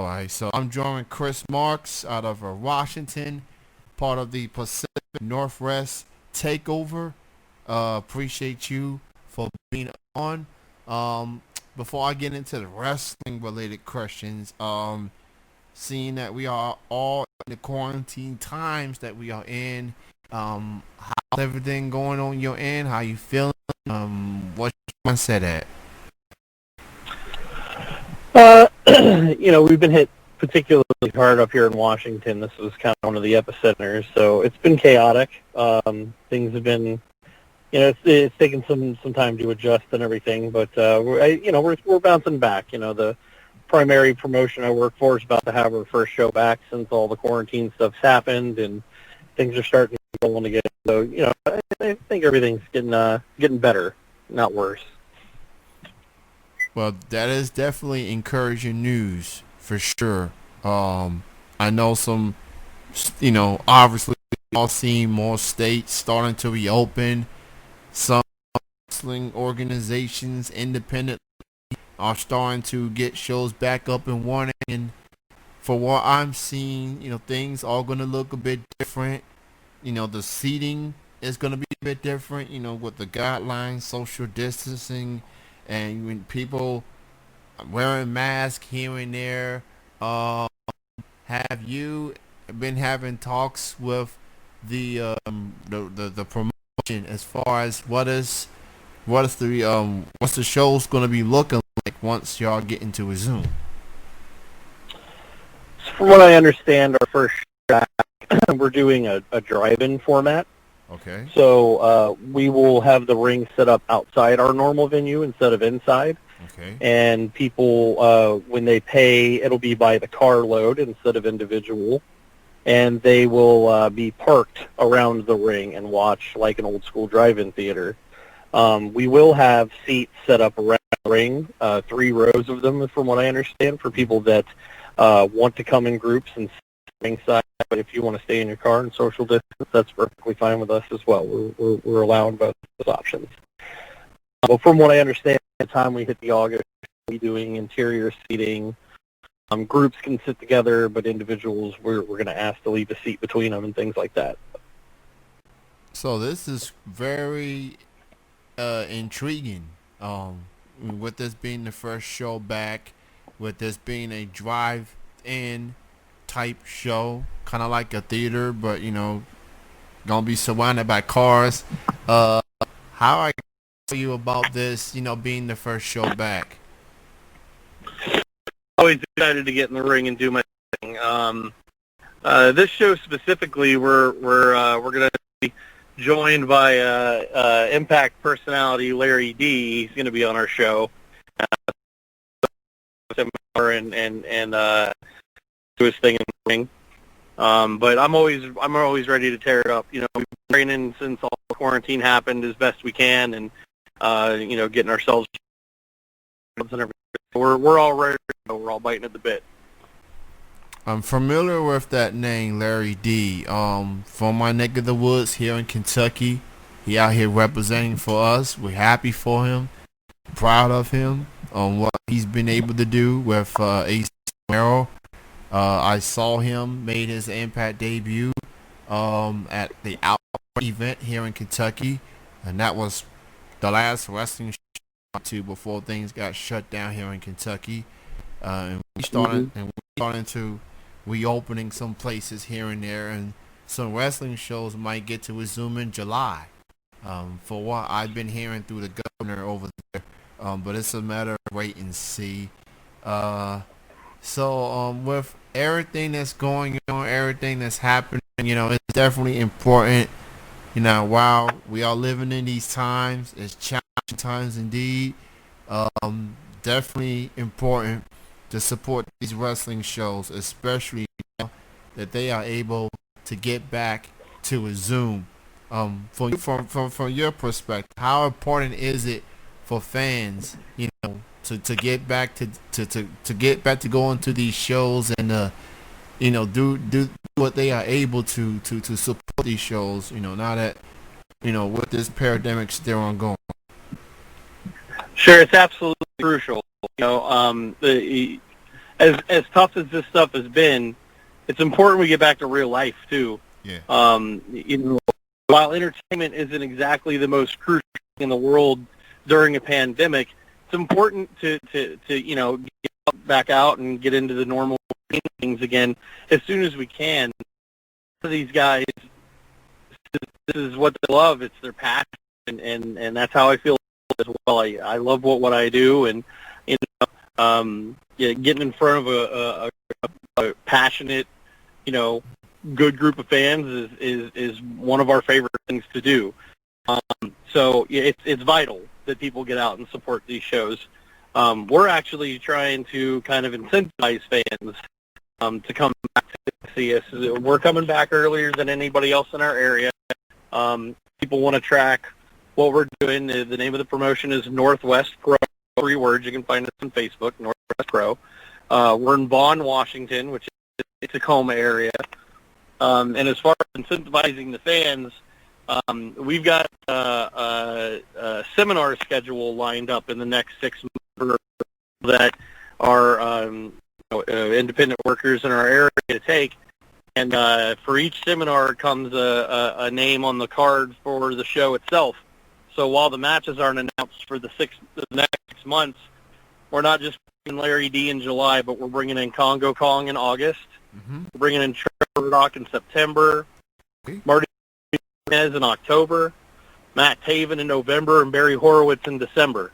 All right, so I'm joining Kris Marx out of Washington, part of the Pacific Northwest Takeover. Appreciate you for being on. Um, Before I get into the wrestling related questions, seeing that we are all in the quarantine times that we are in, how's everything going on your end? How you feeling? What's your mindset at? We've been hit particularly hard up here in Washington. This was kind of one of the epicenters, so it's been chaotic. Things have been, it's taken some time to adjust and everything, but we're bouncing back. The primary promotion I work for is about to have our first show back since all the quarantine stuff's happened, and things are starting to roll again. So I think everything's getting better, not worse. Well, that is definitely encouraging news for sure. I know obviously we all seen more states starting to reopen. Some wrestling organizations independent are starting to get shows back up and running. And for what I'm seeing, things are going to look a bit different. The seating is going to be a bit different, with the guidelines, social distancing, and when people wearing masks here and there. Have you been having talks with the promotion as far as what's the show's going to be looking like once y'all get into a Zoom? From what I understand, our first shot, we're doing a drive-in format. Okay. So we will have the ring set up outside our normal venue instead of inside. Okay. And people, when they pay, it'll be by the carload instead of individual. And they will be parked around the ring and watch like an old school drive-in theater. We will have seats set up around the ring, 3 rows of them, from what I understand, for people that want to come in groups and sit ringside. But if you want to stay in your car and social distance, that's perfectly fine with us as well. We're allowing both those options. Well, from what I understand, by the time we hit the August, we'll be doing interior seating. Groups can sit together, but individuals, we're going to ask to leave a seat between them and things like that. So this is very intriguing. With this being the first show back, with this being a drive-in type show, kind of like a theater, but gonna be surrounded by cars. How I tell you about this, being the first show back? Always excited to get in the ring and do my thing. This show specifically, we're gonna be joined by Impact personality Larry D. He's gonna be on our show. And do his thing in the ring. But I'm always ready to tear it up. We've been training since all the quarantine happened as best we can, and getting ourselves and everything. We're all ready. We're all biting at the bit. I'm familiar with that name, Larry D. From my neck of the woods here in Kentucky. He out here representing for us. We're happy for him, proud of him on what he's been able to do with AC Romero. I saw him made his Impact debut at the Outbreak event here in Kentucky, and that was the last wrestling show I went to before things got shut down here in Kentucky. And we started to reopening some places here and there, and some wrestling shows might get to resume in July. For what I've been hearing through the governor over there, but it's a matter of wait and see. So with everything that's going on, everything that's happening, it's definitely important. While we are living in these times, it's challenging times indeed. Definitely important to support these wrestling shows, especially that they are able to get back to a Zoom. From your perspective, how important is it for fans, to get back to get back to going to these shows and do what they are able to support these shows, now that with this pandemic still ongoing? Sure, it's absolutely crucial. as tough as this stuff has been, it's important we get back to real life too. Yeah. While entertainment isn't exactly the most crucial thing in the world during a pandemic, it's important to get back out and get into the normal things again as soon as we can. For these guys, this is what they love. It's their passion, and that's how I feel as well. I love what I do, and getting in front of a passionate, good group of fans is one of our favorite things to do. So it's vital that people get out and support these shows. We're actually trying to kind of incentivize fans to come back to see us. We're coming back earlier than anybody else in our area. People want to track what we're doing. The name of the promotion is Northwest Pro. 3 words. You can find us on Facebook, Northwest Pro. We're in Vaughan, Washington, which is the Tacoma area. And as far as incentivizing the fans, we've got a seminar schedule lined up in the next 6 months that are independent workers in our area to take. And for each seminar comes a name on the card for the show itself. So while the matches aren't announced for the next 6 months, we're not just bringing Larry D in July, but we're bringing in Congo Kong in August. Mm-hmm. We're bringing in Trevor Rock in September, Marty Martinez in October, Matt Taven in November, and Barry Horowitz in December.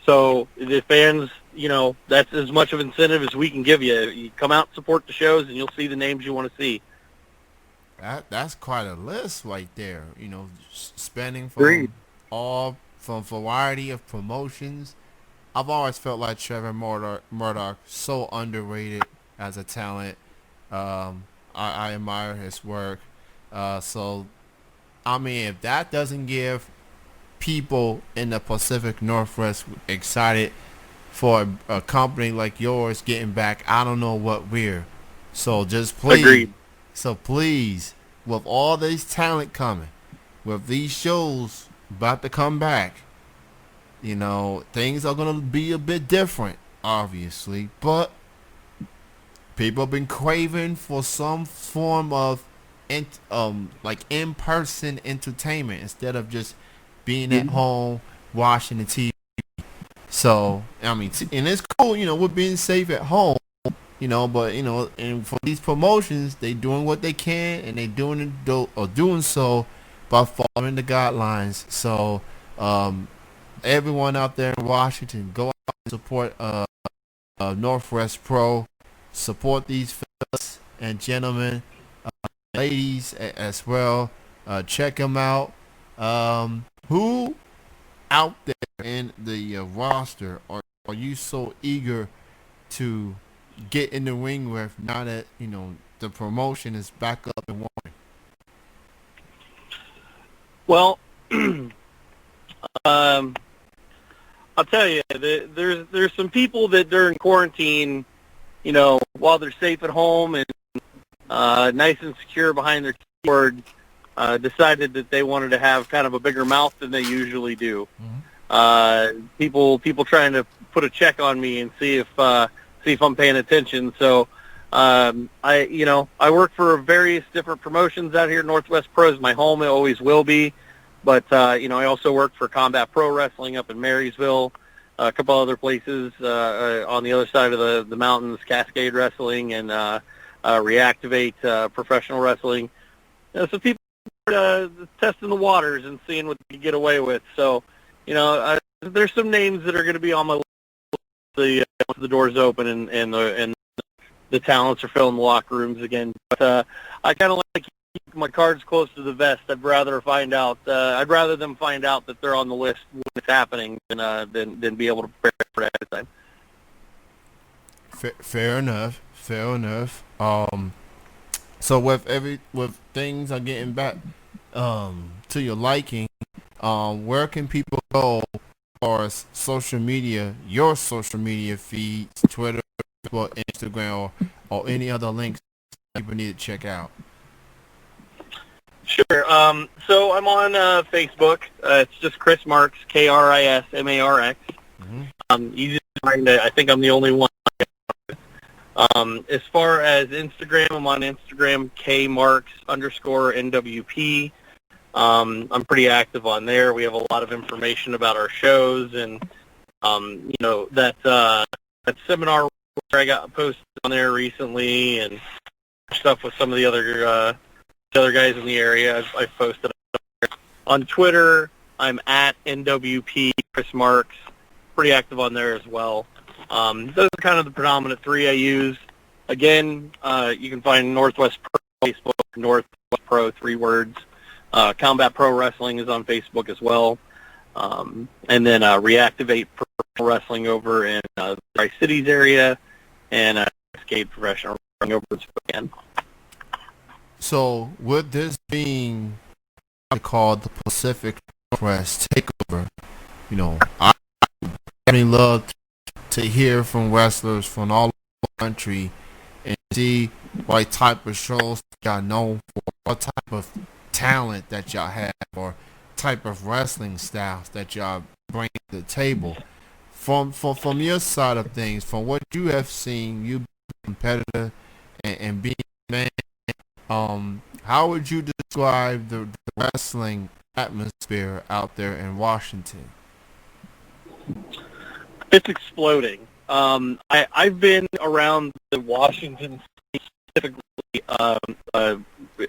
So the fans, that's as much of incentive as we can give you. You come out and support the shows, and you'll see the names you want to see. That's quite a list right there. Spending from variety of promotions. I've always felt like Trevor Murdoch so underrated as a talent. I admire his work. So, if that doesn't give people in the Pacific Northwest excited for a company like yours getting back, I don't know what we're. So just please. Agreed. So please, with all this talent coming, with these shows about to come back, things are going to be a bit different, obviously. But people have been craving for some form of in-person entertainment instead of just being at home watching the TV. So, and it's cool, we're being safe at home, but, and for these promotions, they doing what they can, and they doing so by following the guidelines. So, everyone out there in Washington, go out and support Northwest Pro. Support these fellas and gentlemen, ladies as well. Check them out. Who out there in the roster are you so eager to get in the ring with now that the promotion is back up and running? Well, I'll tell you, there's some people that during quarantine, while they're safe at home and nice and secure behind their keyboard, decided that they wanted to have kind of a bigger mouth than they usually do. Mm-hmm. People trying to put a check on me and see if I'm paying attention. So I work for various different promotions out here. Northwest Pro is my home; it always will be. But I also work for Combat Pro Wrestling up in Marysville, a couple other places on the other side of the mountains, Cascade Wrestling and Reactivate Professional Wrestling. So people are testing the waters and seeing what they can get away with. So, there's some names that are going to be on my list once the doors open and the talents are filling the locker rooms again. But I kind of like to keep my cards close to the vest. I'd rather them find out that they're on the list when it's happening than be able to prepare for it ahead of time. Fair enough. So with things are getting back to your liking, where can people go for social media, your social media feeds, Twitter, Facebook, Instagram, or any other links people need to check out? Sure. So I'm on Facebook. It's just Kris Marx, KrisMarx. Mm-hmm. Easy to find. I think I'm the only one. As far as Instagram, I'm on Instagram, KMarx_NWP. I'm pretty active on there. We have a lot of information about our shows, and that seminar where I got posted on there recently, and stuff with some of the other guys in the area. I've posted on Twitter. I'm at NWP Kris Marx. Pretty active on there as well. Those are kind of the predominant three I use. Again, you can find Northwest Pro Facebook, Northwest Pro, 3 words. Combat Pro Wrestling is on Facebook as well. And then Reactivate Pro Wrestling over in the Tri-Cities area, and Escape Professional Wrestling over in Spokane. So with this being called the Pacific Northwest Takeover, I really love to hear from wrestlers from all over the country and see what type of shows y'all known for, what type of talent that y'all have, or type of wrestling styles that y'all bring to the table. From your side of things, from what you have seen, you being a competitor and being a man, how would you describe the wrestling atmosphere out there in Washington? It's exploding. I've been around the Washington, specifically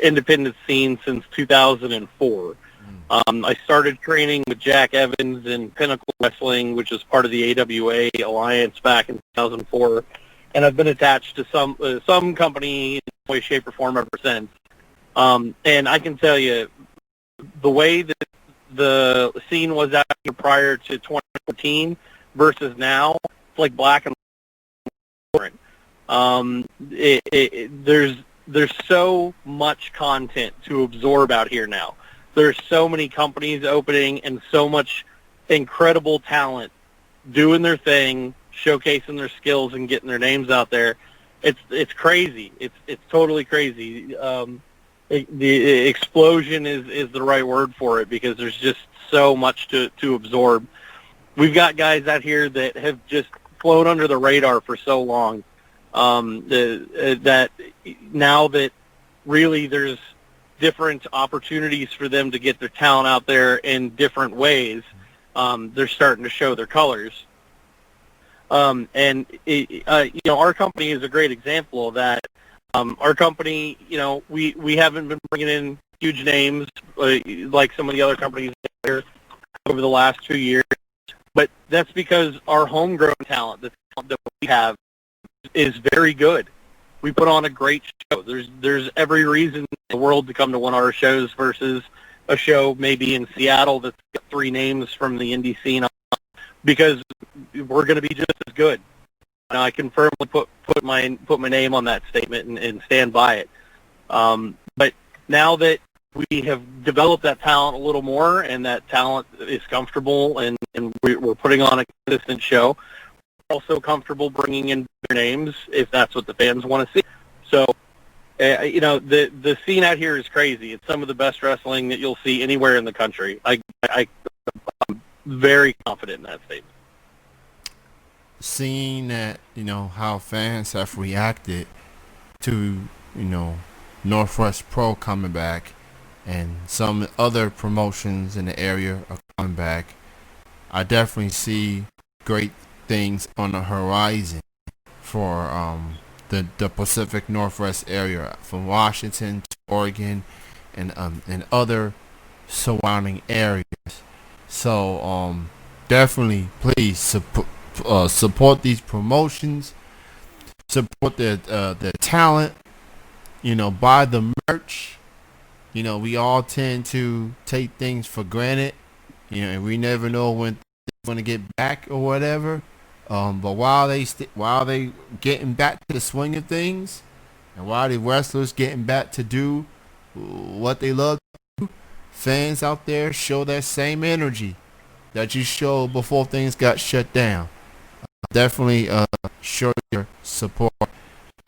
independent scene since 2004. I started training with Jack Evans in Pinnacle Wrestling, which is part of the AWA Alliance back in 2004, and I've been attached to some company in some way, shape, or form ever since. And I can tell you, the way that the scene was out here prior to 2014 versus now, it's like black and white. There's so much content to absorb out here now. There's so many companies opening and so much incredible talent doing their thing, showcasing their skills and getting their names out there. It's crazy. It's totally crazy. The explosion is the right word for it, because there's just so much to absorb. We've got guys out here that have just flown under the radar for so long, that now that really there's different opportunities for them to get their talent out there in different ways, they're starting to show their colors. Our company is a great example of that. Our company, we haven't been bringing in huge names like some of the other companies here over the last 2 years, but that's because our homegrown talent, the talent that we have, is very good. We put on a great show. There's every reason in the world to come to one of our shows versus a show maybe in Seattle that's got 3 names from the indie scene, because we're going to be just as good. And I can firmly put my name on that statement and stand by it. But now that we have developed that talent a little more, and that talent is comfortable, and we're putting on a consistent show, we're also comfortable bringing in their names if that's what the fans want to see. So, the scene out here is crazy. It's some of the best wrestling that you'll see anywhere in the country. I'm very confident in that statement. Seeing that, how fans have reacted to, Northwest Pro coming back, and some other promotions in the area are coming back, I definitely see great things on the horizon for the Pacific Northwest area, from Washington to Oregon and other surrounding areas. So definitely, please support these promotions, support their talent. Buy the merch. We all tend to take things for granted. And we never know when they're going to get back or whatever. But while they getting back to the swing of things, and while the wrestlers getting back to do what they love to do, fans out there show that same energy that you showed before things got shut down. Definitely show your support.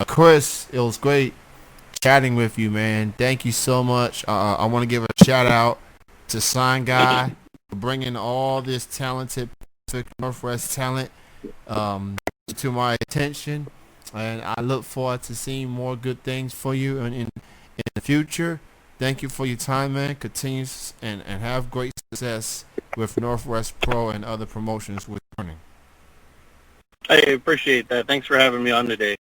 Kris, it was great chatting with you, man. Thank you so much. I want to give a shout out to Sign Guy for bringing all this talented Pacific Northwest talent to my attention. and I look forward to seeing more good things for you in the future. Thank you for your time, man. Continue and have great success with Northwest Pro and other promotions with learning. I appreciate that. Thanks for having me on today.